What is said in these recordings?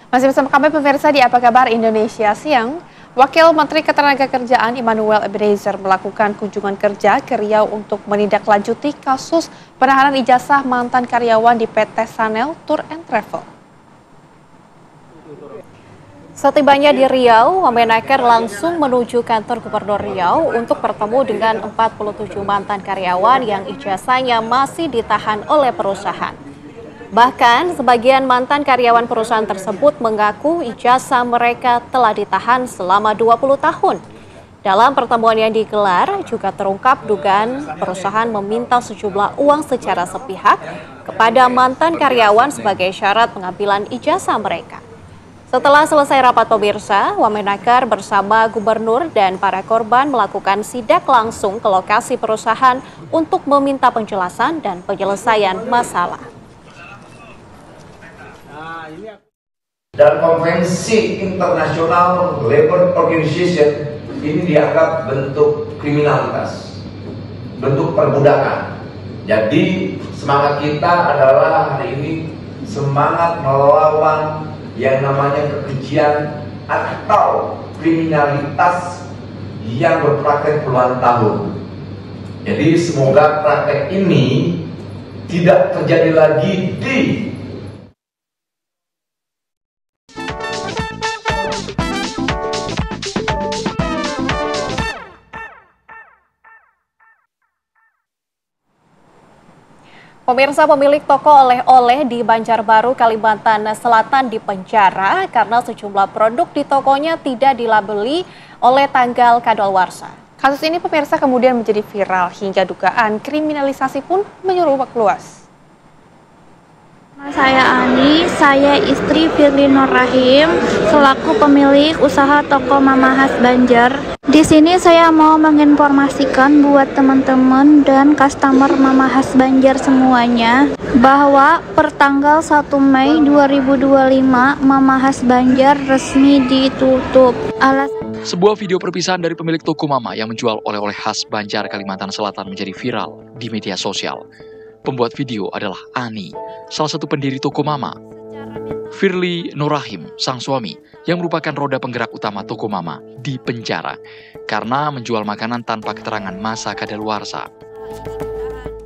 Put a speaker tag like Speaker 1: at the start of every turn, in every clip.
Speaker 1: Masih bersama kami pemirsa di Apa Kabar Indonesia Siang. Wakil Menteri Ketenagakerjaan Immanuel Ebenezer melakukan kunjungan kerja ke Riau untuk menindaklanjuti kasus penahanan ijazah mantan karyawan di PT Sanel Tour and Travel. Setibanya di Riau, Wamenaker langsung menuju kantor Gubernur Riau untuk bertemu dengan 47 mantan karyawan yang ijazahnya masih ditahan oleh perusahaan. Bahkan, sebagian mantan karyawan perusahaan tersebut mengaku ijazah mereka telah ditahan selama 20 tahun. Dalam pertemuan yang digelar, juga terungkap dugaan perusahaan meminta sejumlah uang secara sepihak kepada mantan karyawan sebagai syarat pengambilan ijazah mereka. Setelah selesai rapat pemirsa, Wamenaker bersama gubernur dan para korban melakukan sidak langsung ke lokasi perusahaan untuk meminta penjelasan dan penyelesaian masalah.
Speaker 2: Dan konvensi internasional labor organization ini dianggap bentuk kriminalitas, bentuk perbudakan. Jadi semangat kita adalah hari ini semangat melawan yang namanya kekejian atau kriminalitas yang berpraktek puluhan tahun. Jadi semoga praktek ini tidak terjadi lagi di
Speaker 1: Pemirsa, pemilik toko oleh-oleh di Banjarbaru, Kalimantan Selatan dipenjara karena sejumlah produk di tokonya tidak dilabeli oleh tanggal kadaluarsa. Kasus ini pemirsa kemudian menjadi viral hingga dugaan kriminalisasi pun menyeruak luas.
Speaker 3: Saya Ani, saya istri Firly Nur Rahim, selaku pemilik usaha toko Mama Has Banjar. Di sini saya mau menginformasikan buat teman-teman dan customer Mama Has Banjar semuanya bahwa per tanggal 1 Mei 2025 Mama Has Banjar resmi ditutup.
Speaker 4: Sebuah video perpisahan dari pemilik toko Mama yang menjual oleh-oleh khas Banjar, Kalimantan Selatan menjadi viral di media sosial. Pembuat video adalah Ani, salah satu pendiri toko Mama. Firly Nur Rahim, sang suami, yang merupakan roda penggerak utama toko Mama, di penjara karena menjual makanan tanpa keterangan masa kadaluarsa.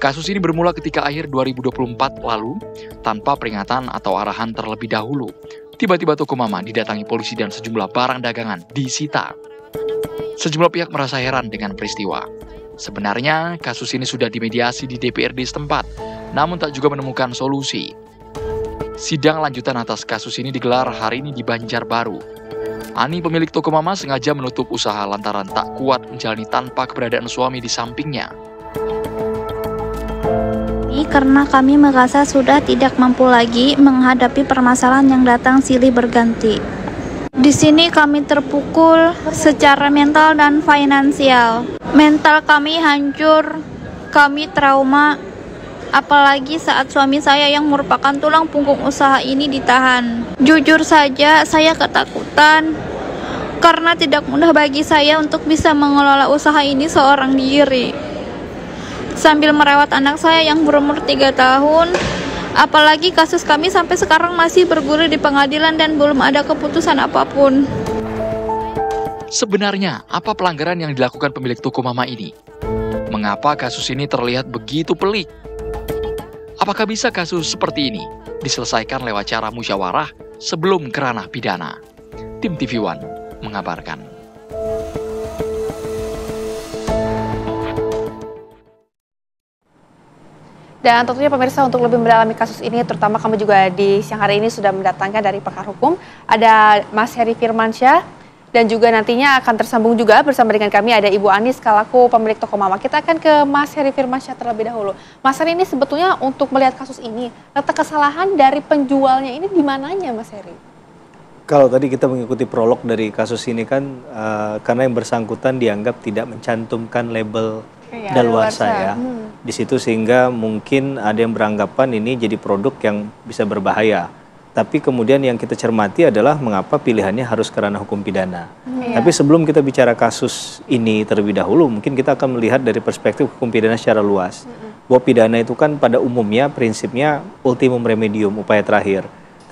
Speaker 4: Kasus ini bermula ketika akhir 2024 lalu, tanpa peringatan atau arahan terlebih dahulu. Tiba-tiba toko Mama didatangi polisi dan sejumlah barang dagangan disita. Sejumlah pihak merasa heran dengan peristiwa. Sebenarnya, kasus ini sudah dimediasi di DPRD setempat, namun tak juga menemukan solusi. Sidang lanjutan atas kasus ini digelar hari ini di Banjarbaru. Ani, pemilik toko Mama, sengaja menutup usaha lantaran tak kuat menjalani tanpa keberadaan suami di sampingnya.
Speaker 3: Karena kami merasa sudah tidak mampu lagi menghadapi permasalahan yang datang silih berganti. Di sini kami terpukul secara mental dan finansial. Mental kami hancur, kami trauma, apalagi saat suami saya yang merupakan tulang punggung usaha ini ditahan. Jujur saja, saya ketakutan karena tidak mudah bagi saya untuk bisa mengelola usaha ini seorang diri. Sambil merawat anak saya yang berumur 3 tahun, apalagi kasus kami sampai sekarang masih bergulir di pengadilan dan belum ada keputusan apapun.
Speaker 4: Sebenarnya, apa pelanggaran yang dilakukan pemilik toko Mama ini? Mengapa kasus ini terlihat begitu pelik? Apakah bisa kasus seperti ini diselesaikan lewat cara musyawarah sebelum ke ranah pidana? Tim TV One mengabarkan.
Speaker 1: Dan tentunya pemirsa, untuk lebih mendalami kasus ini, terutama kami juga di siang hari ini sudah mendatangkan dari pakar hukum, ada Mas Heri Firmansyah, dan juga nantinya akan tersambung juga bersama dengan kami ada Ibu Anis selaku pemilik toko Mama. Kita akan ke Mas Heri Firmansyah terlebih dahulu. Mas Heri, ini sebetulnya untuk melihat kasus ini, letak kesalahan dari penjualnya ini di mananya, Mas Heri?
Speaker 5: Kalau tadi kita mengikuti prolog dari kasus ini kan, karena yang bersangkutan dianggap tidak mencantumkan label daluarsa ya. Di situ sehingga mungkin ada yang beranggapan ini jadi produk yang bisa berbahaya. Tapi kemudian yang kita cermati adalah mengapa pilihannya harus ke ranah hukum pidana. Tapi sebelum kita bicara kasus ini terlebih dahulu, mungkin kita akan melihat dari perspektif hukum pidana secara luas. Bahwa pidana itu kan pada umumnya prinsipnya ultimum remedium, upaya terakhir.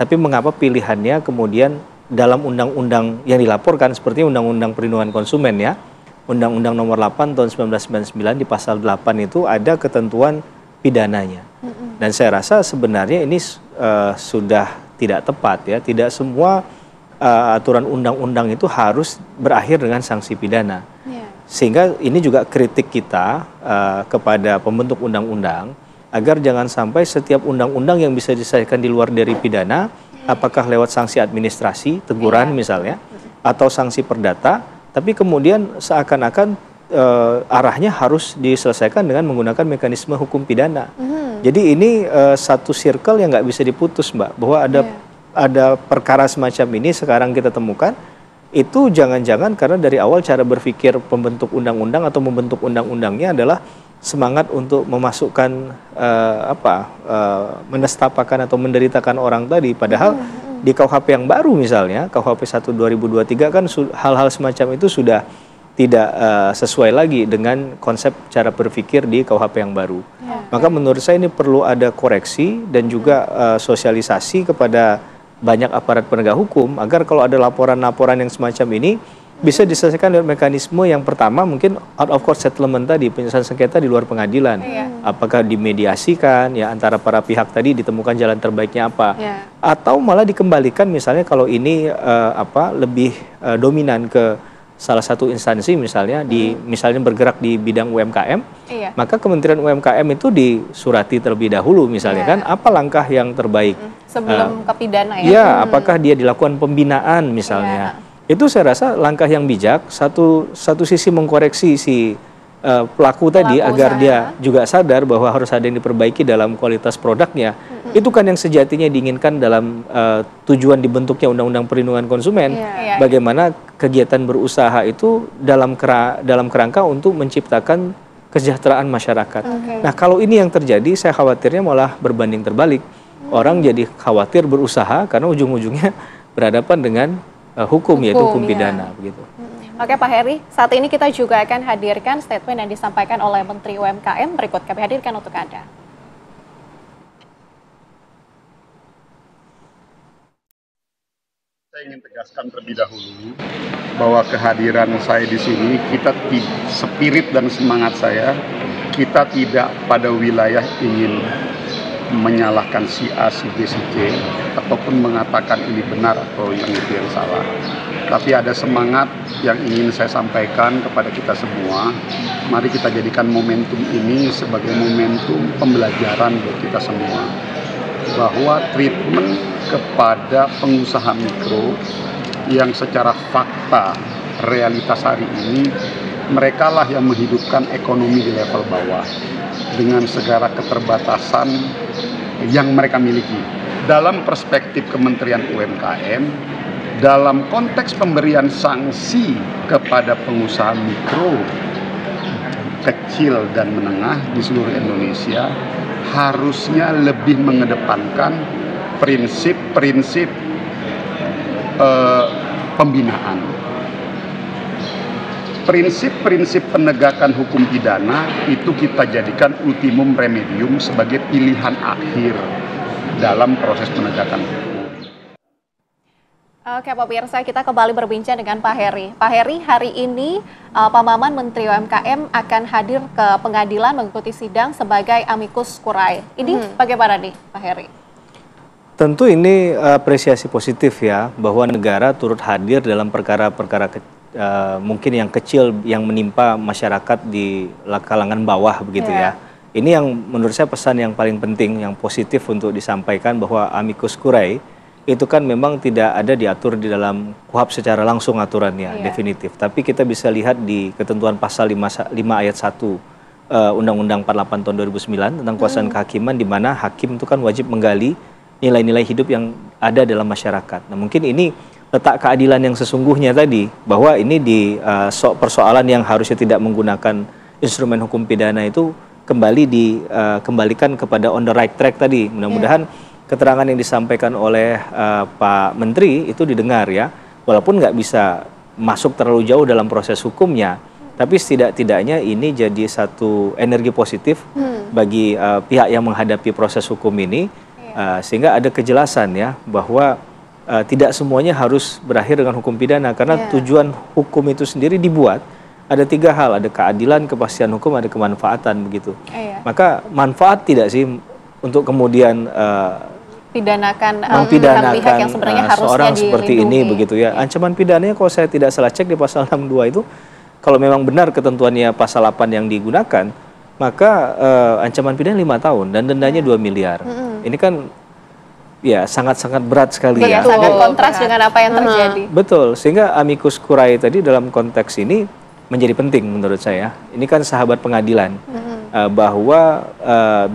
Speaker 5: Tapi mengapa pilihannya kemudian dalam undang-undang yang dilaporkan seperti Undang-Undang Perlindungan Konsumen ya, Undang-Undang Nomor 8 tahun 1999 di pasal 8 itu ada ketentuan pidananya. Dan saya rasa sebenarnya ini sudah tidak tepat ya. Tidak semua aturan undang-undang itu harus berakhir dengan sanksi pidana. Sehingga ini juga kritik kita kepada pembentuk undang-undang agar jangan sampai setiap undang-undang yang bisa diselesaikan di luar dari pidana, apakah lewat sanksi administrasi, teguran misalnya, atau sanksi perdata, tapi kemudian seakan-akan arahnya harus diselesaikan dengan menggunakan mekanisme hukum pidana. Jadi ini satu circle yang nggak bisa diputus, Mbak, bahwa ada perkara semacam ini sekarang kita temukan, itu jangan-jangan karena dari awal cara berpikir pembentuk undang-undang atau membentuk undang-undangnya adalah semangat untuk memasukkan menestapakan atau menderitakan orang tadi, padahal di KUHP yang baru misalnya KUHP 1 2023 kan hal-hal semacam itu sudah tidak sesuai lagi dengan konsep cara berpikir di KUHP yang baru. Maka menurut saya ini perlu ada koreksi dan juga sosialisasi kepada banyak aparat penegak hukum agar kalau ada laporan-laporan yang semacam ini bisa diselesaikan dengan mekanisme yang pertama mungkin out of court settlement tadi, penyelesaian sengketa di luar pengadilan. Apakah dimediasikan ya antara para pihak tadi, ditemukan jalan terbaiknya apa, atau malah dikembalikan misalnya kalau ini lebih dominan ke salah satu instansi misalnya misalnya bergerak di bidang UMKM, maka Kementerian UMKM itu disurati terlebih dahulu misalnya kan apa langkah yang terbaik
Speaker 1: sebelum ke pidana ya.
Speaker 5: Ya, apakah dia dilakukan pembinaan misalnya. Itu saya rasa langkah yang bijak, satu sisi mengkoreksi si pelaku tadi agar dia juga sadar bahwa harus ada yang diperbaiki dalam kualitas produknya. Itu kan yang sejatinya diinginkan dalam tujuan dibentuknya Undang-Undang Perlindungan Konsumen. Bagaimana kegiatan berusaha itu dalam kerangka untuk menciptakan kesejahteraan masyarakat. Nah, kalau ini yang terjadi, saya khawatirnya malah berbanding terbalik. Orang jadi khawatir berusaha karena ujung-ujungnya berhadapan dengan hukum yaitu hukum pidana begitu.
Speaker 1: Oke Pak Heri, saat ini kita juga akan hadirkan statement yang disampaikan oleh Menteri UMKM. Berikut kami hadirkan untuk Anda.
Speaker 6: Saya ingin tegaskan terlebih dahulu bahwa kehadiran saya di sini, spirit dan semangat saya, kita tidak pada wilayah ingin menyalahkan si A, si B, si C, ataupun mengatakan ini benar atau yang itu yang salah. Tapi ada semangat yang ingin saya sampaikan kepada kita semua. Mari kita jadikan momentum ini sebagai momentum pembelajaran buat kita semua. Bahwa treatment kepada pengusaha mikro yang secara fakta realitas hari ini, merekalah yang menghidupkan ekonomi di level bawah dengan segala keterbatasan yang mereka miliki. Dalam perspektif Kementerian UMKM, dalam konteks pemberian sanksi kepada pengusaha mikro, kecil dan menengah di seluruh Indonesia, harusnya lebih mengedepankan prinsip-prinsip pembinaan. Prinsip-prinsip penegakan hukum pidana itu kita jadikan ultimum remedium sebagai pilihan akhir dalam proses penegakan hukum.
Speaker 1: Oke Pak Pemirsa, kita kembali berbincang dengan Pak Heri. Pak Heri, hari ini Pak Maman Menteri UMKM akan hadir ke pengadilan mengikuti sidang sebagai amicus curiae. Ini bagaimana nih Pak Heri?
Speaker 5: Tentu ini apresiasi positif ya, bahwa negara turut hadir dalam perkara-perkara mungkin yang kecil yang menimpa masyarakat di kalangan bawah begitu ya. Ini yang menurut saya pesan yang paling penting, yang positif untuk disampaikan, bahwa amicus curiae itu kan memang tidak ada diatur di dalam KUHP secara langsung aturannya definitif. Tapi kita bisa lihat di ketentuan pasal 5 ayat 1 Undang-Undang 48 tahun 2009 tentang kekuasaan kehakiman, di mana hakim itu kan wajib menggali nilai-nilai hidup yang ada dalam masyarakat. Nah, mungkin ini letak keadilan yang sesungguhnya tadi, bahwa ini di persoalan yang harusnya tidak menggunakan instrumen hukum pidana itu kembali dikembalikan kepada on the right track tadi. Mudah-mudahan keterangan yang disampaikan oleh Pak Menteri itu didengar ya, walaupun nggak bisa masuk terlalu jauh dalam proses hukumnya, tapi setidak-tidaknya ini jadi satu energi positif bagi pihak yang menghadapi proses hukum ini, Sehingga ada kejelasan ya bahwa tidak semuanya harus berakhir dengan hukum pidana, karena tujuan hukum itu sendiri dibuat ada 3 hal, ada keadilan, kepastian hukum, ada kemanfaatan begitu. Maka manfaat tidak sih untuk kemudian
Speaker 1: mempidanakan pihak yang sebenarnya harusnya
Speaker 5: seorang seperti ini begitu ya. Ancaman pidananya kalau saya tidak salah cek di pasal 62 itu, kalau memang benar ketentuannya pasal 8 yang digunakan, maka ancaman pidana 5 tahun dan dendanya 2 miliar. Ini kan ya sangat-sangat berat sekali ya.
Speaker 1: Sangat kontras dengan apa yang terjadi.
Speaker 5: Betul, sehingga amicus curiae tadi dalam konteks ini menjadi penting menurut saya. Ini kan sahabat pengadilan, bahwa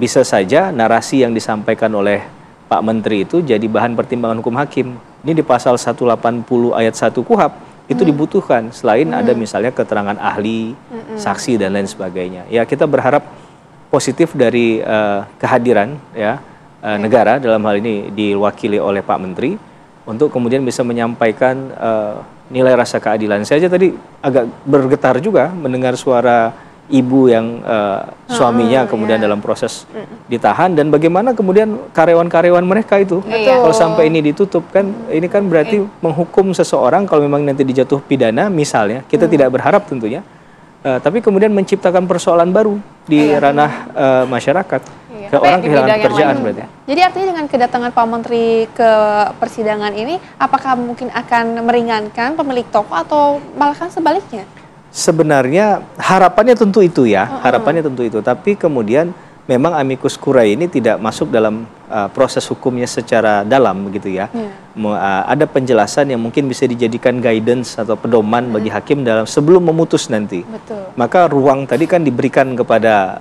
Speaker 5: bisa saja narasi yang disampaikan oleh Pak Menteri itu jadi bahan pertimbangan hukum hakim. Ini di pasal 180 ayat 1 KUHAP itu dibutuhkan, selain ada misalnya keterangan ahli, saksi dan lain sebagainya. Ya, kita berharap positif dari kehadiran ya negara, dalam hal ini diwakili oleh Pak Menteri, untuk kemudian bisa menyampaikan nilai rasa keadilan. Saya aja tadi agak bergetar juga mendengar suara ibu yang suaminya kemudian dalam proses ditahan, dan bagaimana kemudian karyawan-karyawan mereka itu kalau sampai ini ditutup, kan ini kan berarti menghukum seseorang kalau memang nanti dijatuh pidana misalnya, kita tidak berharap tentunya, tapi kemudian menciptakan persoalan baru di ranah masyarakat. Orang kehilangan pekerjaan berarti.
Speaker 7: Jadi artinya dengan kedatangan Pak Menteri ke persidangan ini, apakah mungkin akan meringankan pemilik toko atau malahan sebaliknya?
Speaker 5: Sebenarnya harapannya tentu itu ya, harapannya tentu itu. Tapi kemudian memang amicus curiae ini tidak masuk dalam proses hukumnya secara dalam begitu ya. Ada penjelasan yang mungkin bisa dijadikan guidance atau pedoman bagi hakim dalam sebelum memutus nanti. Maka ruang tadi kan diberikan kepada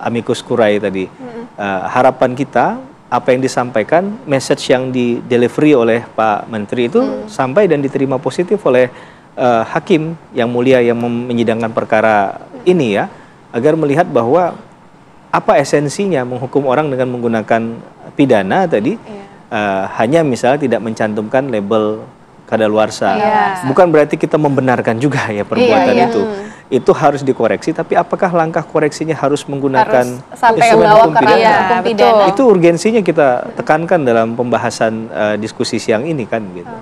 Speaker 5: amicus curiae tadi. Harapan kita, apa yang disampaikan, message yang di delivery oleh Pak Menteri itu sampai dan diterima positif oleh hakim yang mulia yang menyidangkan perkara ini ya, agar melihat bahwa apa esensinya menghukum orang dengan menggunakan pidana tadi, hanya misalnya tidak mencantumkan label kadaluarsa. Bukan berarti kita membenarkan juga ya perbuatan itu. Itu harus dikoreksi, tapi apakah langkah koreksinya harus menggunakan
Speaker 1: sampai hukum pidana?
Speaker 5: Itu urgensinya kita tekankan dalam pembahasan diskusi siang ini kan gitu.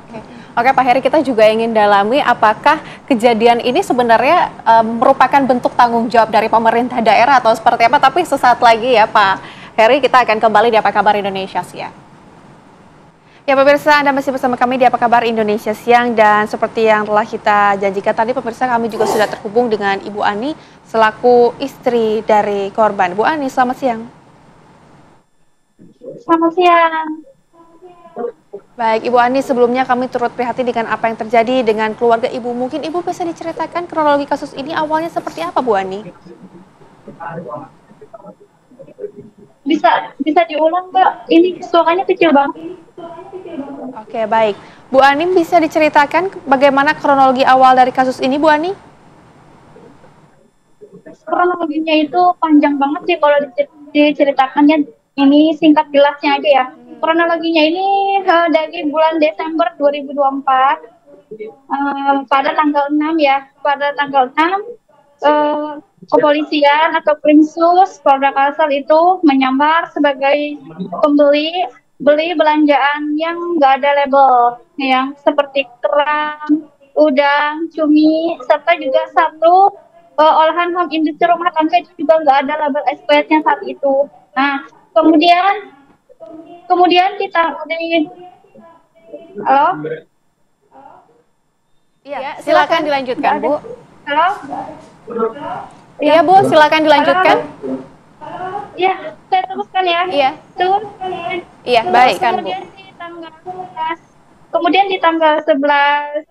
Speaker 1: Oke Pak Heri, kita juga ingin dalami apakah kejadian ini sebenarnya merupakan bentuk tanggung jawab dari pemerintah daerah atau seperti apa, tapi sesaat lagi ya Pak Heri, kita akan kembali di Apa Kabar Indonesia Siang.
Speaker 7: Ya pemirsa, Anda masih bersama kami di Apa Kabar Indonesia Siang, dan seperti yang telah kita janjikan tadi pemirsa, kami juga sudah terhubung dengan Ibu Ani selaku istri dari korban. Bu Ani, selamat siang.
Speaker 3: Selamat siang.
Speaker 7: Baik, Ibu Ani, sebelumnya kami turut prihatin dengan apa yang terjadi dengan keluarga Ibu. Mungkin Ibu bisa diceritakan kronologi kasus ini awalnya seperti apa, Bu Ani?
Speaker 3: Bisa diulang, Mbak? Ini suaranya kecil banget.
Speaker 7: Oke, baik. Bu Ani, bisa diceritakan bagaimana kronologi awal dari kasus ini, Bu Ani?
Speaker 3: Kronologinya itu panjang banget sih kalau diceritakannya. Ini singkat jelasnya aja ya. Kronologinya ini dari bulan Desember 2024 pada tanggal 6 ya. Pada tanggal 6 kepolisian atau Krimsus Polda Kalsel itu menyamar sebagai beli belanjaan yang nggak ada label, yang seperti kerang, udang, cumi, serta juga satu olahan ham industri rumah tangga juga nggak ada label SPS-nya saat itu. Nah, kemudian kita halo?
Speaker 1: Iya, silakan dilanjutkan, Bu.
Speaker 3: Halo?
Speaker 1: Iya, Bu, silakan dilanjutkan.
Speaker 3: Iya, saya teruskan ya.
Speaker 1: Iya. Iya, baik kan, Bu.
Speaker 3: Kemudian di tanggal 11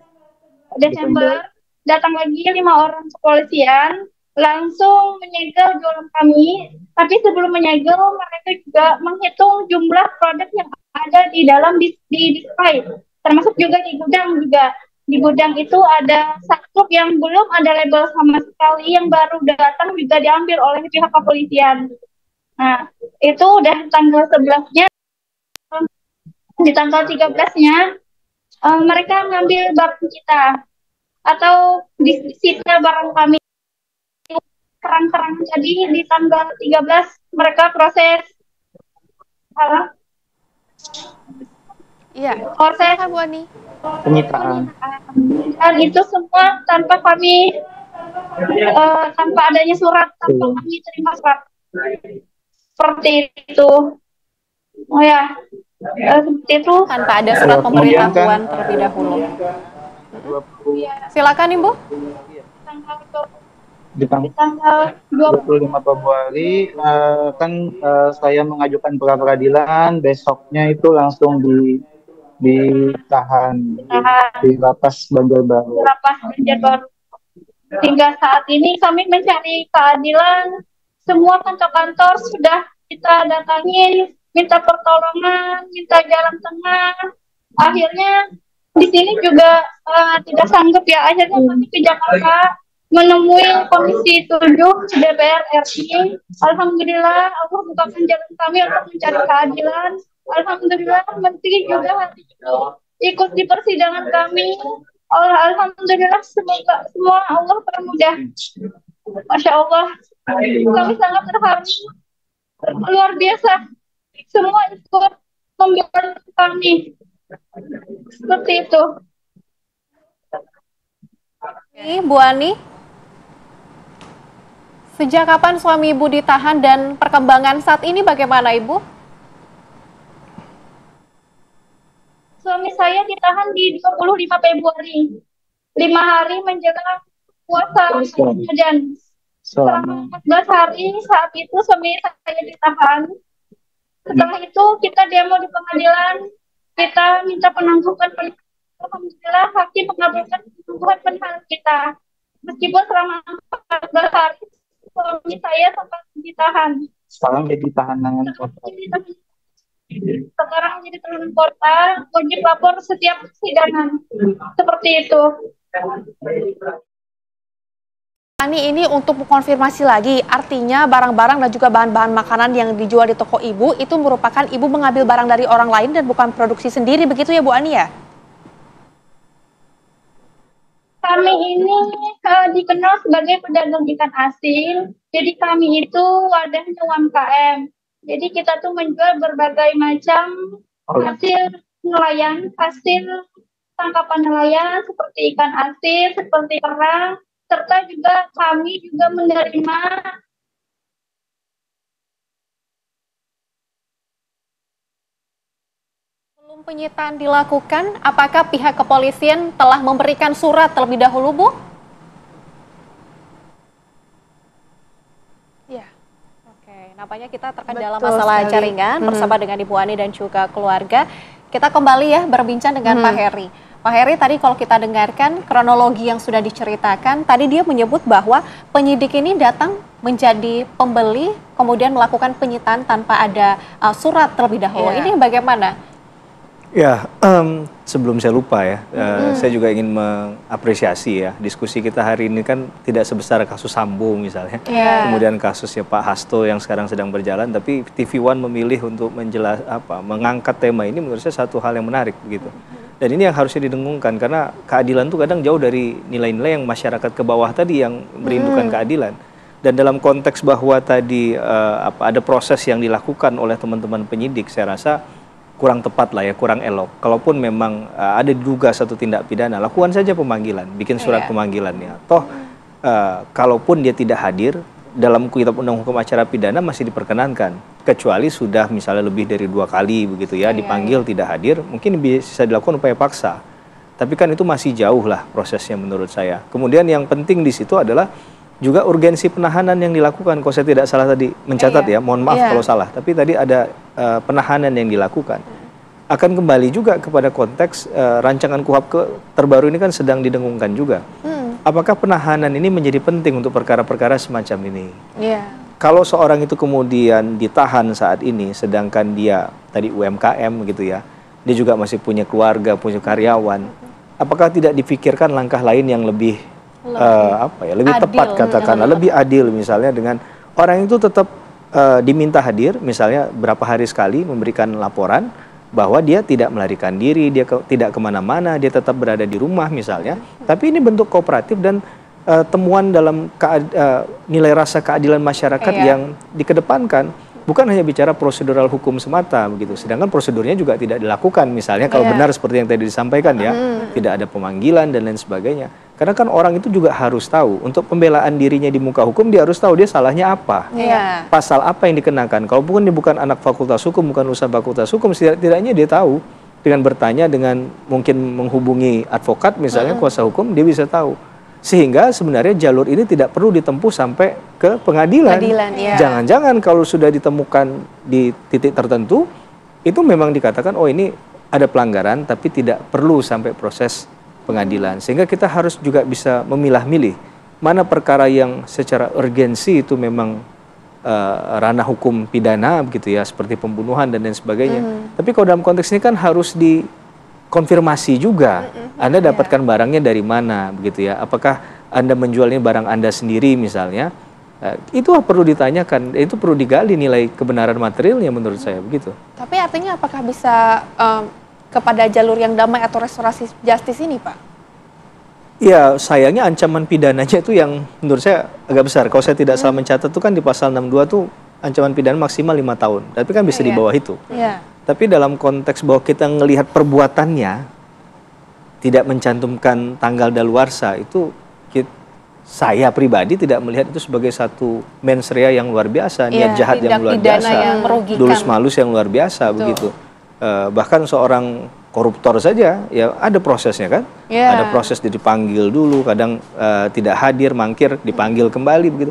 Speaker 3: Desember datang lagi 5 orang kepolisian langsung menyegel jualan kami. Tapi sebelum menyegel, mereka juga menghitung jumlah produk yang ada di dalam di display, termasuk juga di gudang juga. Di gudang itu ada satu yang belum ada label sama sekali, yang baru datang juga diambil oleh pihak kepolisian. Nah, itu udah tanggal 11-nya. Di tanggal 13-nya, mereka ngambil barang kita, atau disita barang kami. Kerang-kerang tadi di tanggal 13 mereka proses Halo,
Speaker 7: Iya,
Speaker 3: proses
Speaker 7: silakan Bu Ani.
Speaker 8: penyitaan.
Speaker 3: dan itu semua tanpa kami tanpa adanya surat, tanpa kami terima surat seperti itu. Oh ya, seperti itu.
Speaker 1: Tanpa ada surat
Speaker 8: Kemudian
Speaker 1: pemberitahuan
Speaker 8: kan,
Speaker 1: terlebih dahulu.
Speaker 8: 20
Speaker 1: Silakan Ibu.
Speaker 3: Tanggal
Speaker 8: di
Speaker 3: di tanggal 20
Speaker 8: 25 Februari kan saya mengajukan pra peradilan, besoknya itu langsung ditahan di lapas Banjarbaru.
Speaker 3: Lapas Banjarbaru. Hingga saat ini kami mencari keadilan. Semua kantor-kantor sudah kita datangin, minta pertolongan, minta jalan tengah. Akhirnya di sini juga tidak sanggup ya. Akhirnya kami ke Jakarta menemui Komisi 7 DPR RI. Alhamdulillah Allah bukakan jalan kami untuk mencari keadilan. Alhamdulillah Menteri juga hari itu ikut di persidangan kami. Alhamdulillah semoga semua Allah permudah. Masya Allah, kami sangat terharu, luar biasa. Semua ikut membantu kami. Seperti itu.
Speaker 1: Ini Bu Ani, sejak kapan suami Ibu ditahan dan perkembangan saat ini bagaimana Ibu?
Speaker 3: Suami saya ditahan di 25 Februari, 5 hari menjelang puasa Ramadan. Selama 14 hari saat itu suami saya ditahan. Setelah itu kita demo di pengadilan, kita minta penangguhan penahanan. Alhamdulillah hakim mengabulkan penangguhan penahanan kita. Meskipun selama 14 hari suami saya sempat ditahan.
Speaker 8: Sekarang jadi tahanan kota.
Speaker 3: Sekarang jadi tahanan kota, wajib lapor setiap persidangan. Seperti itu.
Speaker 7: Ani, ini untuk konfirmasi lagi, artinya barang-barang dan juga bahan-bahan makanan yang dijual di toko Ibu itu merupakan Ibu mengambil barang dari orang lain dan bukan produksi sendiri, begitu ya Bu Ani ya?
Speaker 3: Kami ini dikenal sebagai pedagang ikan asin. Jadi kami itu wadahnya UMKM. Jadi kita tuh menjual berbagai macam hasil nelayan, hasil tangkapan nelayan seperti ikan asin, seperti kerang, serta juga kami juga menerima
Speaker 1: Sebelum penyitaan dilakukan, apakah pihak kepolisian telah memberikan surat terlebih dahulu, Bu?
Speaker 7: Iya.
Speaker 1: Oke, nampaknya kita terkendala
Speaker 7: Betul
Speaker 1: masalah
Speaker 7: sekali.
Speaker 1: jaringan bersama dengan Ibu Ani dan juga keluarga. Kita kembali ya berbincang dengan Pak Heri. Pak Heri, tadi kalau kita dengarkan kronologi yang sudah diceritakan, tadi dia menyebut bahwa penyidik ini datang menjadi pembeli, kemudian melakukan penyitaan tanpa ada surat terlebih dahulu.
Speaker 7: Iya.
Speaker 1: Ini bagaimana?
Speaker 5: Ya, sebelum saya lupa ya, saya juga ingin mengapresiasi ya, diskusi kita hari ini kan tidak sebesar kasus Sambo misalnya, kemudian kasusnya Pak Hasto yang sekarang sedang berjalan, tapi TV One memilih untuk mengangkat tema ini menurut saya satu hal yang menarik begitu. Dan ini yang harusnya didengungkan karena keadilan itu kadang jauh dari nilai-nilai yang masyarakat ke bawah tadi yang merindukan keadilan. Dan dalam konteks bahwa tadi ada proses yang dilakukan oleh teman-teman penyidik, saya rasa kurang tepat lah ya, kurang elok. Kalaupun memang ada diduga satu tindak pidana, lakukan saja pemanggilan, bikin surat pemanggilannya. Toh kalaupun dia tidak hadir, dalam Kitab Undang Hukum Acara Pidana masih diperkenankan, kecuali sudah misalnya lebih dari 2 kali begitu ya, dipanggil tidak hadir, mungkin bisa dilakukan upaya paksa. Tapi kan itu masih jauh lah prosesnya menurut saya. Kemudian yang penting di situ adalah juga urgensi penahanan yang dilakukan. Kalau saya tidak salah tadi mencatat ya, mohon maaf kalau salah. Tapi tadi ada penahanan yang dilakukan. Akan kembali juga kepada konteks rancangan KUHP terbaru ini kan sedang didengungkan juga. Apakah penahanan ini menjadi penting untuk perkara-perkara semacam ini? Kalau seorang itu kemudian ditahan saat ini, sedangkan dia tadi UMKM gitu ya, dia juga masih punya keluarga, punya karyawan, apakah tidak dipikirkan langkah lain yang lebih lebih tepat katakanlah, lebih adil misalnya dengan orang itu tetap diminta hadir, misalnya berapa hari sekali memberikan laporan bahwa dia tidak melarikan diri, dia tidak kemana-mana, dia tetap berada di rumah misalnya, tapi ini bentuk kooperatif dan temuan dalam nilai rasa keadilan masyarakat yang dikedepankan. bukan hanya bicara prosedural hukum semata begitu. Sedangkan prosedurnya juga tidak dilakukan. Misalnya kalau benar seperti yang tadi disampaikan ya, tidak ada pemanggilan dan lain sebagainya. Karena kan orang itu juga harus tahu, untuk pembelaan dirinya di muka hukum dia harus tahu dia salahnya apa. Pasal apa yang dikenakan. Kalaupun dia bukan anak fakultas hukum, bukan lulusan fakultas hukum, setidaknya dia tahu. Dengan bertanya, dengan mungkin menghubungi advokat misalnya, kuasa hukum, dia bisa tahu. Sehingga sebenarnya jalur ini tidak perlu ditempuh sampai ke pengadilan. Jangan-jangan kalau sudah ditemukan di titik tertentu, itu memang dikatakan, oh ini ada pelanggaran, tapi tidak perlu sampai proses pengadilan. Sehingga kita harus juga bisa memilah-milih mana perkara yang secara urgensi itu memang ranah hukum pidana begitu ya, seperti pembunuhan dan lain sebagainya. Tapi kalau dalam konteks ini kan harus dikonfirmasi juga. Anda dapatkan barangnya dari mana begitu ya? Apakah Anda menjualnya barang Anda sendiri misalnya? Itu perlu ditanyakan, itu perlu digali nilai kebenaran materialnya menurut saya begitu.
Speaker 7: Tapi artinya apakah bisa kepada jalur yang damai atau restorasi justice ini, Pak?
Speaker 5: Ya, sayangnya ancaman pidananya itu yang menurut saya agak besar. Kalau saya tidak salah mencatat itu kan di pasal 62 tuh ancaman pidana maksimal 5 tahun. Tapi kan bisa di bawah itu. Tapi dalam konteks bahwa kita melihat perbuatannya tidak mencantumkan tanggal daluarsa, itu saya pribadi tidak melihat itu sebagai satu mens rea yang luar biasa, niat jahat yang luar biasa, dulus malus yang luar biasa begitu. Bahkan seorang koruptor saja ya ada prosesnya kan, ada proses dipanggil dulu, kadang tidak hadir, mangkir, dipanggil kembali begitu.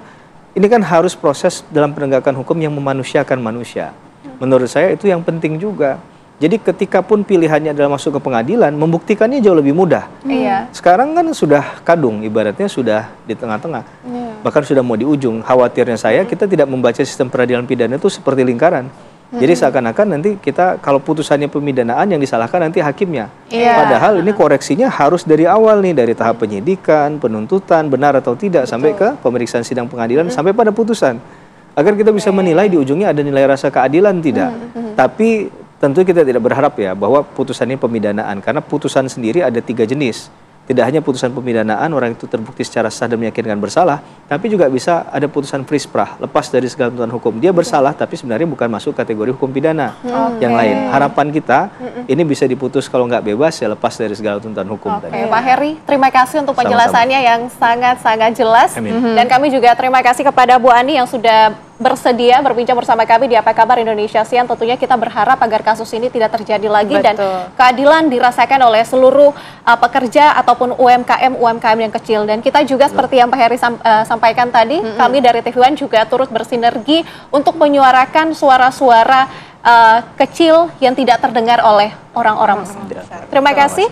Speaker 5: Ini kan harus proses dalam penegakan hukum yang memanusiakan manusia. Menurut saya itu yang penting juga. Jadi ketika pun pilihannya adalah masuk ke pengadilan, membuktikannya jauh lebih mudah. Sekarang kan sudah kadung, ibaratnya sudah di tengah-tengah, bahkan sudah mau di ujung. Khawatirnya saya kita tidak membaca sistem peradilan pidana itu seperti lingkaran. Jadi seakan-akan nanti kita kalau putusannya pemidanaan yang disalahkan nanti hakimnya. Padahal ini koreksinya harus dari awal nih, dari tahap penyidikan, penuntutan, benar atau tidak, sampai ke pemeriksaan sidang pengadilan, sampai pada putusan. Agar kita bisa menilai di ujungnya ada nilai rasa keadilan tidak. Tapi tentu kita tidak berharap ya bahwa putusan ini pemidanaan, karena putusan sendiri ada 3 jenis. Tidak hanya putusan pemidanaan, orang itu terbukti secara sah dan meyakinkan bersalah, tapi juga bisa ada putusan frisprah, lepas dari segala tuntutan hukum. Dia bersalah, tapi sebenarnya bukan masuk kategori hukum pidana yang lain. Harapan kita, ini bisa diputus kalau nggak bebas, ya lepas dari segala tuntutan hukum.
Speaker 1: Pak Heri, terima kasih untuk penjelasannya yang sangat-sangat jelas. Dan kami juga terima kasih kepada Bu Ani yang sudah bersedia berbincang bersama kami di Apa Kabar Indonesia Siang. Tentunya kita berharap agar kasus ini tidak terjadi lagi dan keadilan dirasakan oleh seluruh pekerja ataupun UMKM yang kecil. Dan kita juga seperti yang Pak Heri sampaikan tadi, kami dari TV One juga turut bersinergi untuk menyuarakan suara-suara kecil yang tidak terdengar oleh orang-orang besar. Terima kasih.